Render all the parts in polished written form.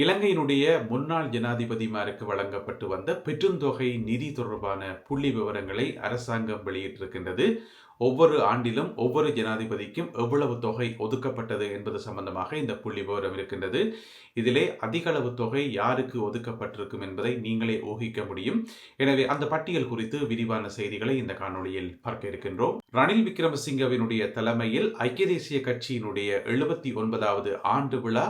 இலங்கையினுடைய முன்னாள் ஜனாதிபதிமாருக்கு வழங்கப்பட்டு வந்த பெருந்தொகை நிதி தொடர்பான புள்ளி விவரங்களை அரசாங்கம் வெளியிட்டிருக்கின்றது. ஒவ்வொரு ஆண்டிலும் ஒவ்வொரு ஜனாதிபதிக்கும் எவ்வளவு தொகை ஒதுக்கப்பட்டது என்பது சம்பந்தமாக இந்த புள்ளி விவரம் இருக்கின்றது. இதிலே அதிக அளவு தொகை யாருக்கு ஒதுக்கப்பட்டிருக்கும் என்பதை நீங்களே ஊகிக்க முடியும். எனவே அந்த பட்டியல் குறித்து விரிவான செய்திகளை இந்த காணொளியில் பார்க்க இருக்கின்றோம். ரணில் விக்ரமசிங்கவினுடைய தலைமையில் ஐக்கிய தேசிய கட்சியினுடைய 79வது ஆண்டு விழா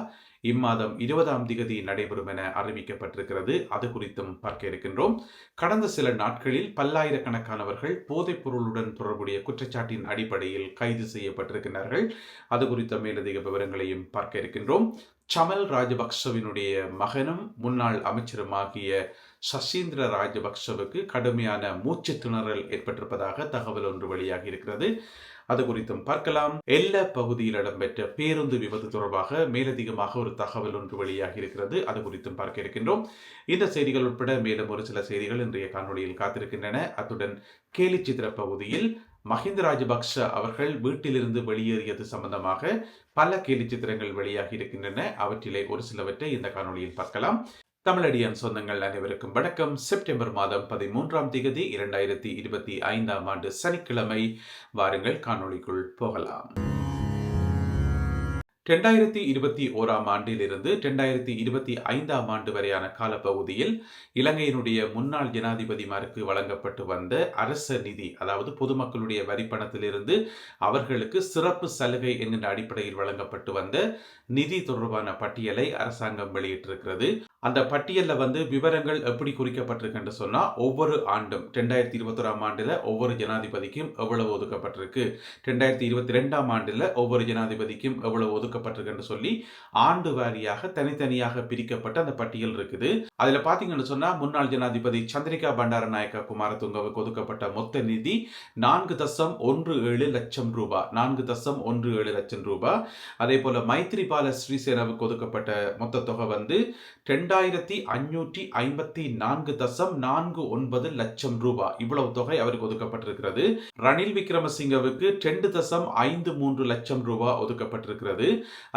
இம்மாதம் 20ஆம் திகதி நடைபெறும் என அறிவிக்கப்பட்டிருக்கிறது. அது குறித்தும் பார்க்க இருக்கின்றோம். கடந்த சில நாட்களில் பல்லாயிரக்கணக்கானவர்கள் போதைப் பொருளுடன் தொடர்புடைய குற்றச்சாட்டின் அடிப்படையில் கைது செய்யப்பட்டிருக்கிறார்கள். அது குறித்த மேலதிக விவரங்களையும் பார்க்க இருக்கின்றோம். சமல் ராஜபக்சவினுடைய மகனும் முன்னாள் அமைச்சருமாகிய சசீந்திர ராஜபக்சவுக்கு கடுமையான மூச்சு திணறல் ஏற்பட்டிருப்பதாக தகவல் ஒன்று வெளியாகி இருக்கிறது. அது குறித்தும் பார்க்கலாம். எல்ல பகுதியில் இடம்பெற்ற பேருந்து விபத்து தொடர்பாக மேலதிகமாக ஒரு தகவல் ஒன்று வெளியாகி இருக்கிறது. அது குறித்தும் பார்க்க இருக்கின்றோம். இந்த செய்திகள் உட்பட மேலும் ஒரு சில செய்திகள் இன்றைய காணொளியில் காத்திருக்கின்றன. அத்துடன் கேலிச்சித்திர பகுதியில் மஹிந்த ராஜபக்ஷ அவர்கள் வீட்டிலிருந்து வெளியேறியது சம்பந்தமாக பல கேலிச்சித்திரங்கள் வெளியாகி இருக்கின்றன. அவற்றிலே ஒரு சிலவற்றை இந்த காணொளியில் பார்க்கலாம். தமிழடியான் சொந்தங்கள் அனைவருக்கும் வணக்கம். செப்டம்பர் மாதம் 13ஆம் திகதி 2025ஆம் ஆண்டு சனிக்கிழமை. வாருங்கள் காணொளிக்குள் போகலாம். 2021ஆம் ஆண்டிலிருந்து 2025ஆம் ஆண்டு வரையான காலப்பகுதியில் இலங்கையினுடைய முன்னாள் ஜனாதிபதிமாருக்கு வழங்கப்பட்டு வந்த அரச நிதி, அதாவது பொதுமக்களுடைய வரிப்பணத்திலிருந்து அவர்களுக்கு சிறப்பு சலுகை என்கின்ற அடிப்படையில் வழங்கப்பட்டு வந்த நிதி தொடர்பான பட்டியலை அரசாங்கம் வெளியிட்டிருக்கிறது. அந்த பட்டியலில் விவரங்கள் எப்படி குறிக்கப்பட்டிருக்கு என்று சொன்னா, ஒவ்வொரு ஆண்டும் 2021ஆம் ஆண்டில் ஒவ்வொரு ஜனாதிபதிக்கும் எவ்வளவு ஒதுக்கப்பட்டிருக்கு, 2022ஆம் ஆண்டில் ஒவ்வொரு ஜனாதிபதிக்கும் எவ்வளவு ஒதுக்கப்பட்டிருக்கு என்று சொல்லி ஆண்டு வாரியாக தனித்தனியாக பிரிக்கப்பட்ட அந்த பட்டியல் இருக்குது. அதுல பாத்தீங்கன்னு சொன்னா, முன்னாள் ஜனாதிபதி சந்திரிகா பண்டாரநாயக்க குமாரதுங்கவுக்கு ஒதுக்கப்பட்ட மொத்த நிதி 4.17 லட்சம் ரூபாய், 4.17 லட்சம் ரூபாய். அதே போல மைத்ரிபால ஸ்ரீசேனாவுக்கு ஒதுக்கப்பட்ட மொத்த தொகை 2554.49 லட்சம் ரூபாய். இவ்வளவு தொகை அவருக்கு ஒதுக்கப்பட்டிருக்கிறது. ரணில் விக்ரமசிங்கவுக்கு 2.53 லட்சம் ரூபாய் ஒதுக்கப்பட்டிருக்கிறது.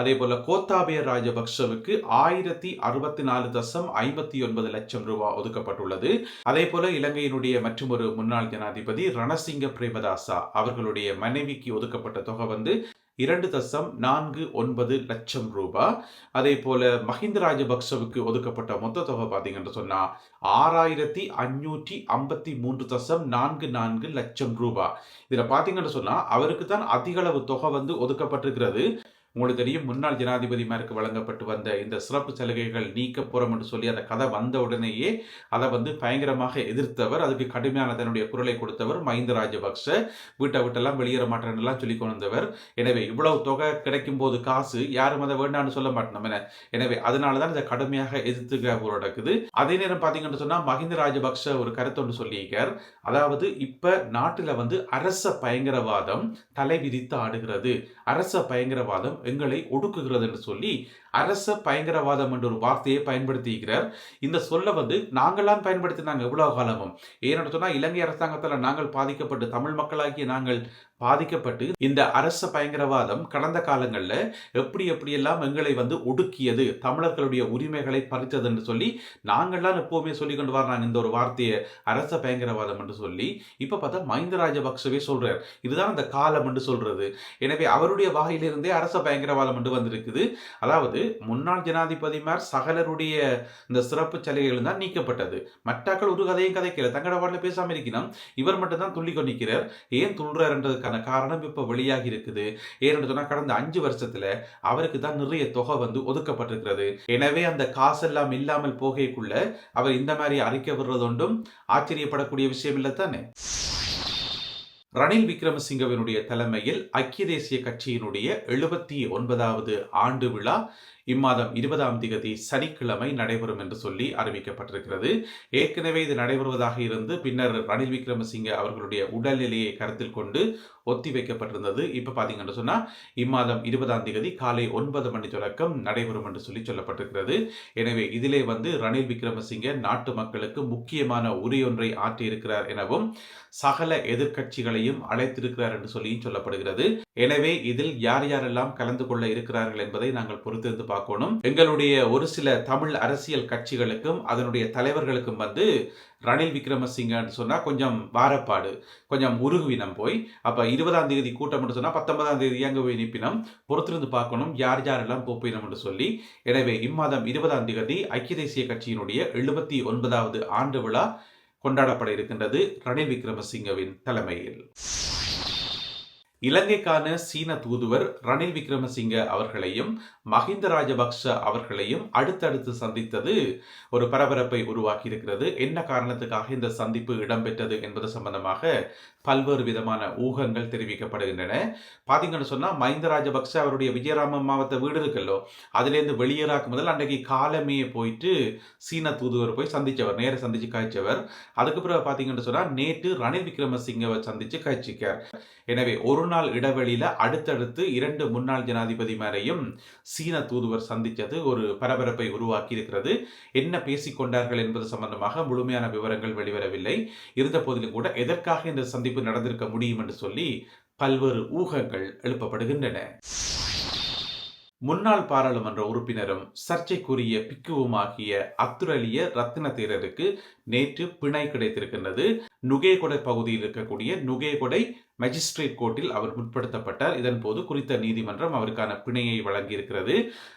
அதே போல கோத்தாபய ராஜபக்சவுக்கு 1064.59 லட்சம் ரூபாய் ஒதுக்கப்பட்டுள்ளது. அதே போல இலங்கையினுடைய மற்றொரு முன்னாள் ஜனாதிபதி ரணசிங்க பிரேமதாசா அவர்களுடைய மனைவிக்கு ஒதுக்கப்பட்ட தொகை 2.49 லட்சம் ரூபாய். அதே போல மஹிந்த ராஜபக்சவுக்கு ஒதுக்கப்பட்ட மொத்த தொகை பார்த்தீங்கன்னு சொன்னா 6553.44 லட்சம் ரூபாய். இதுல பாத்தீங்கன்னு சொன்னா அவருக்கு தான் அதிக அளவு தொகை ஒதுக்கப்பட்டிருக்கிறது. உங்களுக்கு தெரியும், முன்னாள் ஜனாதிபதிமாருக்கு வழங்கப்பட்டு வந்த இந்த சிறப்பு சலுகைகள் நீக்கப்போறோம் என்று சொல்லி அந்த கதை வந்த உடனேயே அதை பயங்கரமாக எதிர்த்தவர், அதுக்கு கடுமையான தன்னுடைய குரலை கொடுத்தவர் மஹிந்த ராஜபக்ச. வீட்டை விட்டெல்லாம் வெளியேற மாட்டேன் சொல்லி கொண்டவர். எனவே இவ்வளவு தொகை கிடைக்கும் போது காசு யாரும் அதை வேண்டாம்னு சொல்ல மாட்டோம். எனவே அதனாலதான் இதை கடுமையாக எதிர்த்து நடக்குது. அதே நேரம் பாத்தீங்கன்னு சொன்னா மஹிந்த ராஜபக்ச ஒரு கருத்து ஒன்று சொல்லியிருக்கார். அதாவது இப்ப நாட்டுல அரச பயங்கரவாதம் தலை விரித்து ஆடுகிறது, அரச பயங்கரவாதம் எங்களை ஒடுக்குகிறது என்று சொல்லி அரச பயங்கரவாதம் என்ற ஒரு வார்த்தையை பயன்படுத்தியிருக்கிறார். இந்த சொல்ல நாங்களாம் பயன்படுத்தினாங்க எவ்வளவு காலமும். ஏன்னு சொன்னா இலங்கை அரசாங்கத்தில் நாங்கள் பாதிக்கப்பட்டு, தமிழ் மக்களாகிய நாங்கள் பாதிக்கப்பட்டு, இந்த அரச பயங்கரவாதம் கடந்த காலங்களில் எப்படியெல்லாம் எங்களை ஒடுக்கியது, தமிழர்களுடைய உரிமைகளை பறித்தது என்று சொல்லி நாங்கள்லாம் எப்பவுமே சொல்லி கொண்டு வர்றாங்க இந்த ஒரு வார்த்தையை, அரச பயங்கரவாதம் என்று சொல்லி. இப்ப பார்த்தா மஹிந்த ராஜபக்சவே சொல்றார் இதுதான் அந்த காலம் என்று சொல்றது. எனவே அவருடைய வாயிலிருந்தே அரச பயங்கரவாதம் என்று வந்திருக்குது. அதாவது முன்னாள் ஜனாதிபதிமார் சகலருடைய இந்த சிறப்பு சலுகைகள் தான் நீக்கப்பட்டது. மற்றாக்கள் ஒரு கதையும் கதைக்கல, தங்கட வாட்டில் பேசாம இருக்கணும். இவர் மட்டும் தான் துள்ளி கொண்டிருக்கிறார். ஏன் துள்றார் என்றதுக்கான காரணம் இப்ப வெளியாகி இருக்குது. ஏன்னு சொன்னா கடந்த 5 வருஷத்துல அவருக்கு தான் நிறைய தொகை ஒதுக்கப்பட்டிருக்கிறது. எனவே அந்த காசெல்லாம் இல்லாமல் போகைக்குள்ள அவர் இந்த மாதிரி அறிக்கை விடுறது ஒன்றும் ஆச்சரியப்படக்கூடிய விஷயம் இல்லை தானே. ரணில் விக்ரமசிங்கவினுடைய தலைமையில் ஐக்கிய தேசிய கட்சியினுடைய 79வது ஆண்டு விழா இம்மாதம் 20ஆம் திகதி சனிக்கிழமை நடைபெறும் என்று சொல்லி அறிவிக்கப்பட்டிருக்கிறது. ஏற்கனவே இது நடைபெறுவதாக இருந்து பின்னர் ரணில் விக்ரமசிங்க அவர்களுடைய உடல்நிலையை கருத்தில் கொண்டு ஒத்தி வைக்கப்பட்டிருந்தது. இப்ப பாத்தீங்கன்னு சொன்னா இம்மாதம் 20ஆம் திகதி காலை 9 மணி தொடக்கம் நடைபெறும் என்று சொல்லி சொல்லப்பட்டிருக்கிறது. எனவே இதிலே ரணில் விக்ரமசிங்க நாட்டு மக்களுக்கு முக்கியமான உரையொன்றை ஆற்றியிருக்கிறார் எனவும் சகல எதிர்க்கட்சிகளையும் அழைத்திருக்கிறார் என்று சொல்லியும் சொல்லப்படுகிறது. எனவே இதில் யார் யாரெல்லாம் கலந்து கொள்ள இருக்கிறார்கள் என்பதை நாங்கள் பொறுத்திருந்து பார்க்கணும். எங்களுடைய ஒரு சில தமிழ் அரசியல் கட்சிகளுக்கும் அதனுடைய தலைவர்களுக்கும் வந்து ரணில் விக்ரமசிங்கன்னு சொன்னா கொஞ்சம் வாரப்பாடு, கொஞ்சம் உருகுவினம் போய் அப்ப 20ஆம் தேதி கூட்டம் சொன்னா 19ஆம் தேதி அங்க போய் நிப்பினம் பொறுத்திருந்து பார்க்கணும் யார் யாரெல்லாம் போப்பினம் என்று சொல்லி. எனவே இம்மாதம் 20ஆம் தேதி ஐக்கிய தேசிய கட்சியினுடைய 79வது ஆண்டு விழா கொண்டாடப்பட இருக்கின்றது ரணில் விக்ரமசிங்கவின் தலைமையில். இலங்கைக்கான சீன தூதுவர் ரணில் விக்ரமசிங்க அவர்களையும் மஹிந்த ராஜபக்ஷ அவர்களையும் அடுத்தடுத்து சந்தித்தது ஒரு பரபரப்பை உருவாக்கி இருக்கிறது. என்ன காரணத்துக்காக இந்த சந்திப்பு இடம்பெற்றது என்பது சம்பந்தமாக பல்வேறு விதமான ஊகங்கள் தெரிவிக்கப்படுகின்றன. பாத்தீங்கன்னு சொன்னா மஹிந்த ராஜபக்ஷ அவருடைய விஜயராம மாவட்ட வீடு இருக்கல்லோ அதுலேருந்து வெளியேறாக்கு முதல் அன்றைக்கு காலமே போயிட்டு சீன தூதுவர் போய் சந்திச்சவர், நேர சந்திச்சு காய்ச்சவர். அதுக்கு பிறகு பாத்தீங்கன்னு சொன்னா நேற்று ரணில் விக்ரமசிங்கவை சந்திச்சு காய்ச்சிக்கார். எனவே ஒரு நாள் இடைவெளியில அடுத்தடுத்து 2 முன்னாள் ஜனாதிபதி மேரையும் சீன தூதுவர் சந்தித்தது ஒரு பரபரப்பை உருவாக்கி இருக்கிறது. என்ன பேசிக்கொண்டார்கள் என்பது சம்பந்தமாக முழுமையான விவரங்கள் வெளிவரவில்லை. இருந்த போதிலும் கூட எதற்காக இந்த சந்திப்பு நடந்திருக்க முடியும் என்று சொல்லி பல்வேறு ஊகங்கள் எழுப்பப்படுகின்றன. முன்னாள் பாராளுமன்ற உறுப்பினரும் சர்ச்சைக்குரிய பிக்குவுமாகிய அத்துரலிய ரத்தின தேரருக்கு நேற்று பிணை கிடைத்திருக்கின்றது. நுகேகொடை பகுதியில் இருக்கக்கூடிய நுகேகொடை மேஜிஸ்ட்ரேட் கோர்ட்டில் அவர் முற்படுத்தப்பட்டார். இதன் போது குறித்த நீதிமன்றம் அவருக்கான பிணையை வழங்கியிருக்கிறது.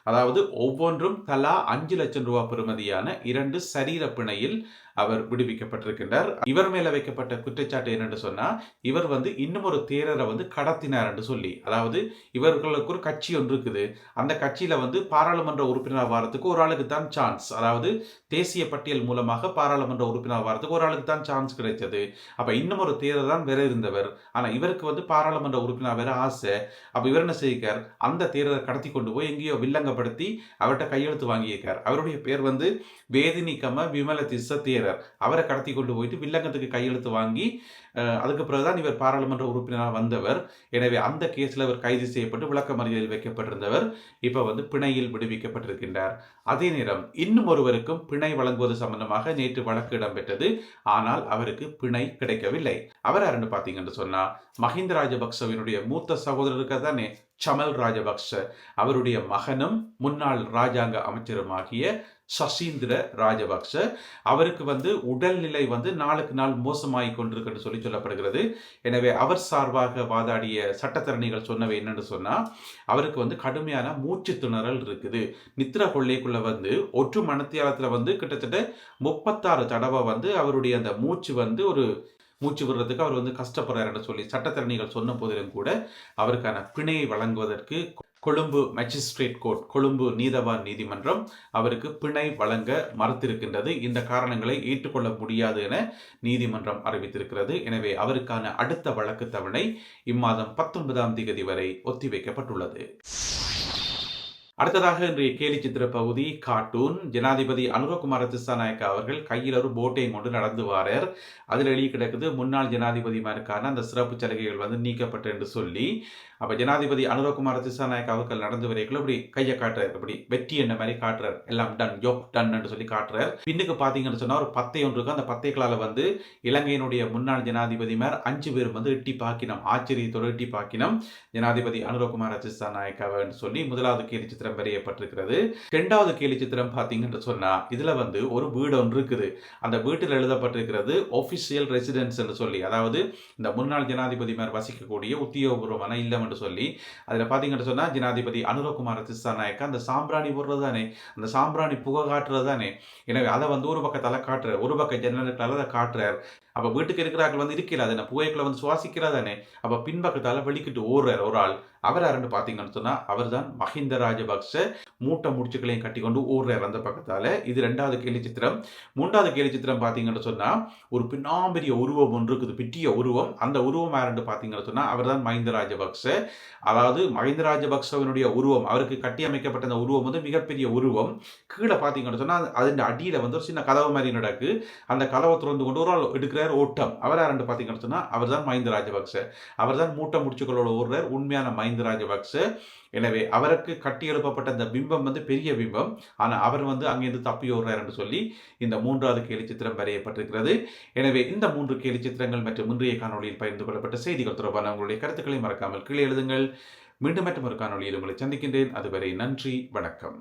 அதாவது ஒவ்வொன்றும் தலா 5 லட்சம் ரூபாய் பெறுமதியான 2 சரீர பிணையில் அவர் விடுவிக்கப்பட்டிருக்கின்றார். இவர் மேல வைக்கப்பட்ட குற்றச்சாட்டு என்னென்று சொன்னா இவர் இன்னும் ஒரு தேரரை கடத்தினார் என்று சொல்லி, அதாவது இவர்களுக்கு ஒரு கட்சி ஒன்று இருக்குது, அந்த கட்சியில பாராளுமன்ற உறுப்பினர் வாரத்துக்கு ஒரு ஆளுக்கு தான் சான்ஸ், அதாவது தேசிய பட்டியல் மூலமாக பாராளுமன்ற உறுப்பினர் வாரத்துக்கு ஒரு ஆளுக்கு தான் சான்ஸ் கிடைச்சது. அப்ப இன்னும் ஒரு தேரர் தான் வேற இருந்தவர், ஆனா இவருக்கு பாராளுமன்ற உறுப்பினர் வேற ஆசை. அப்ப இவர் என்ன செய்கிறார், அந்த தேரரை கடத்தி கொண்டு போய் எங்கேயோ வில்லங்கப்படுத்தி அவர்கிட்ட கையெழுத்து வாங்கியிருக்கார். அவருடைய பேர் வேதினிகம விமல திஸ்ஸ தேரர். அவரை கடத்தி கொண்டு போயிட்டு வில்லங்கத்துக்கு கையெழுத்து வாங்கி அதுக்கு பிறகுதான் இவர் பாராளுமன்ற உறுப்பினராக வந்தவர். எனவே அந்த கேஸ்ல அவர் கைது செய்யப்பட்டு விளக்கமறியலில் வைக்கப்பட்டிருந்தவர் இப்ப பிணையில் விடுவிக்கப்பட்டிருக்கின்றார். அதே நேரம் இன்னும் ஒருவருக்கும் பிணை வழங்குவது சம்பந்தமாக நேற்று வழக்கு இடம்பெற்றது. ஆனால் அவருக்கு பிணை கிடைக்கவில்லை. அவர் யாருன்னு பாத்தீங்கன்னு சொன்னா மஹிந்த ராஜபக்சவினுடைய மூத்த சகோதரருக்கு தானே சமல் ராஜபக்ஷ, அவருடைய மகனும் முன்னாள் ராஜாங்க அமைச்சருமாகிய சசீந்திர ராஜபக்ஷ. அவருக்கு உடல்நிலை நாளுக்கு நாள் மோசமாகி கொண்டிருக்கு சொல்லி சொல்லப்படுகிறது. எனவே அவர் சார்பாக வாதாடிய சட்டத்தரணிகள் சொன்னவை என்னன்னு சொன்னா அவருக்கு கடுமையான மூச்சு திணறல் இருக்குது. நித்திர கொள்ளைக்குள்ள ஒற்று மணத்தியாலத்துல கிட்டத்தட்ட 36 தடவை அவருடைய அந்த மூச்சு ஒரு மூச்சு விடுறதுக்கு அவர் கஷ்டப்படுறாரு சொல்லி சட்டத்தரணிகள் சொன்ன போதிலும் கூட அவருக்கான பிணையை வழங்குவதற்கு கொழும்பு மேஜிஸ்ட்ரேட் கோர்ட், கொழும்பு நீதவான் நீதிமன்றம் அவருக்கு பிணை வழங்க மறுத்திருக்கின்றது. இந்த காரணங்களை ஏற்றுக்கொள்ள முடியாது என நீதிமன்றம் அறிவித்திருக்கிறது. எனவே அவருக்கான அடுத்த வழக்கு தவணை இம்மாதம் 19ஆம் தேதி வரை ஒத்திவைக்கப்பட்டுள்ளது. அடுத்ததாக இன்றைய கேலி சித்திர பகுதி கார்ட்டூன். ஜனாதிபதி அனுரகுமார திசாநாயக்கா அவர்கள் கையில் ஒரு போட்டையும் கொண்டு நடந்து வாரார். அதில் எழுதி கிடக்குது முன்னாள் ஜனாதிபதிமாருக்கான அந்த சிறப்பு சலுகைகள் நீக்கப்பட்டு என்று சொல்லி. அப்ப ஜனாதிபதி அனுரகுமார திசாநாயக்கா அவர்கள் நடந்து வரைக்குள்ள இப்படி கையை காட்டுறாரு, இப்படி வெற்றி என்ன மாதிரி காட்டுறாரு, எல்லாம் டன் யோக் டன் என்று சொல்லி காட்டுறாரு. பின்னுக்கு பாத்தீங்கன்னு சொன்னா ஒரு பத்தை ஒன்று இருக்கு. அந்த பத்தைகளால இலங்கையினுடைய முன்னாள் ஜனாதிபதிமார் 5 பேர் எட்டி பாக்கினம், ஆச்சரியத்தோடு எட்டி பாக்கினம் ஜனாதிபதி அனுரகுமார திசாநாயக்காவை சொல்லி முதலாவது கேலி சித்திரம் வரையப்பட்டிருக்கிறது. 2வது கேலி சித்திரம் பாத்தீங்கன்னு சொன்னா இதுல ஒரு வீடு ஒன்று இருக்குது. அந்த வீட்டில் எழுதப்பட்டிருக்கிறது ஒபிஷியல் ரெசிடென்ஸ் என்று சொல்லி, அதாவது இந்த முன்னாள் ஜனாதிபதிமார் வசிக்கக்கூடிய உத்தியோகபூர்வமான இல்லம் என்று சொல்லி. அதுல பாத்தீங்கன்னு சொன்னா ஜனாதிபதி அனுரகுமார திசாநாயக்கா அந்த சாம்பிராணி போடுறது தானே, அந்த சாம்பிராணி புகை காட்டுறது தானே. எனவே அதை ஒரு பக்கத்தால காட்டுறார், ஒரு பக்கம் ஜன்னலுக்கால அதை காட்டுறார். அப்ப வீட்டுக்கு இருக்கிறார்கள் இருக்கல அதை புகைக்குள்ள சுவாசிக்கிறதானே. அப்ப பின்பக்கத்தால வெளிக்கிட்டு ஓடுறார் ஒரு ஆள். அவர் யாருன்னு பாத்தீங்கன்னு சொன்னா அவர் தான் மஹிந்த ராஜபக்ஷ. மூட்டை முடிச்சுக்களையும் கட்டி கொண்டு ஓடுறார் அந்த பக்கத்தால. இது 2வது கேலி சித்திரம். 3வது கேலி சித்திரம் பாத்தீங்கன்னு சொன்னா ஒரு பின்னாம்பெரிய உருவம் ஒன்று இருக்குது, பிட்டிய உருவம். அந்த உருவம் யாருன்னு பாத்தீங்கன்னு சொன்னா அவர் தான் மஹிந்த ராஜபக்ஷ. அதாவது மஹிந்த ராஜபக்ஷவினுடைய உருவம், அவருக்கு கட்டி அமைக்கப்பட்ட அந்த உருவம் மிகப்பெரிய உருவம். கீழே பாத்தீங்கன்னு சொன்னா அதன் அடியில ஒரு சின்ன கதவு மாதிரி நடக்கு. அந்த கதவை திறந்து கொண்டு ஒரு ஆள் எடுக்கிறார் ஓட்டம். அவர் யாருன்னு பாத்தீங்கன்னு சொன்னா அவர் தான் மஹிந்த ராஜபக்ஷ. அவர் தான் மூட்டை முடிச்சுக்களோட ஓடுறார் உண்மையான மஹிந்த ராஜபக்ஷ. எனவே அவருக்கு கட்டி எழுப்பப்பட்ட அந்த பிம்பம் பெரிய பிம்பம். ஆனா அவர் அங்கிருந்து தப்பி ஓடுறார் என்று சொல்லி இந்த 3வது கேலி சித்திரம் வரையப்பட்டிருக்கிறது. எனவே இந்த 3 கேலி சித்திரங்கள் மற்றும் இன்றைய காணொலியில் பகிர்ந்து கொள்ளப்பட்ட செய்திகள் தொடர்பான உங்களுடைய கருத்துக்களை மறக்காமல் கீழே எழுதுங்கள். மீண்டும் மற்றும் ஒரு காணொளியில் உங்களை சந்திக்கின்றேன். அதுவரை நன்றி, வணக்கம்.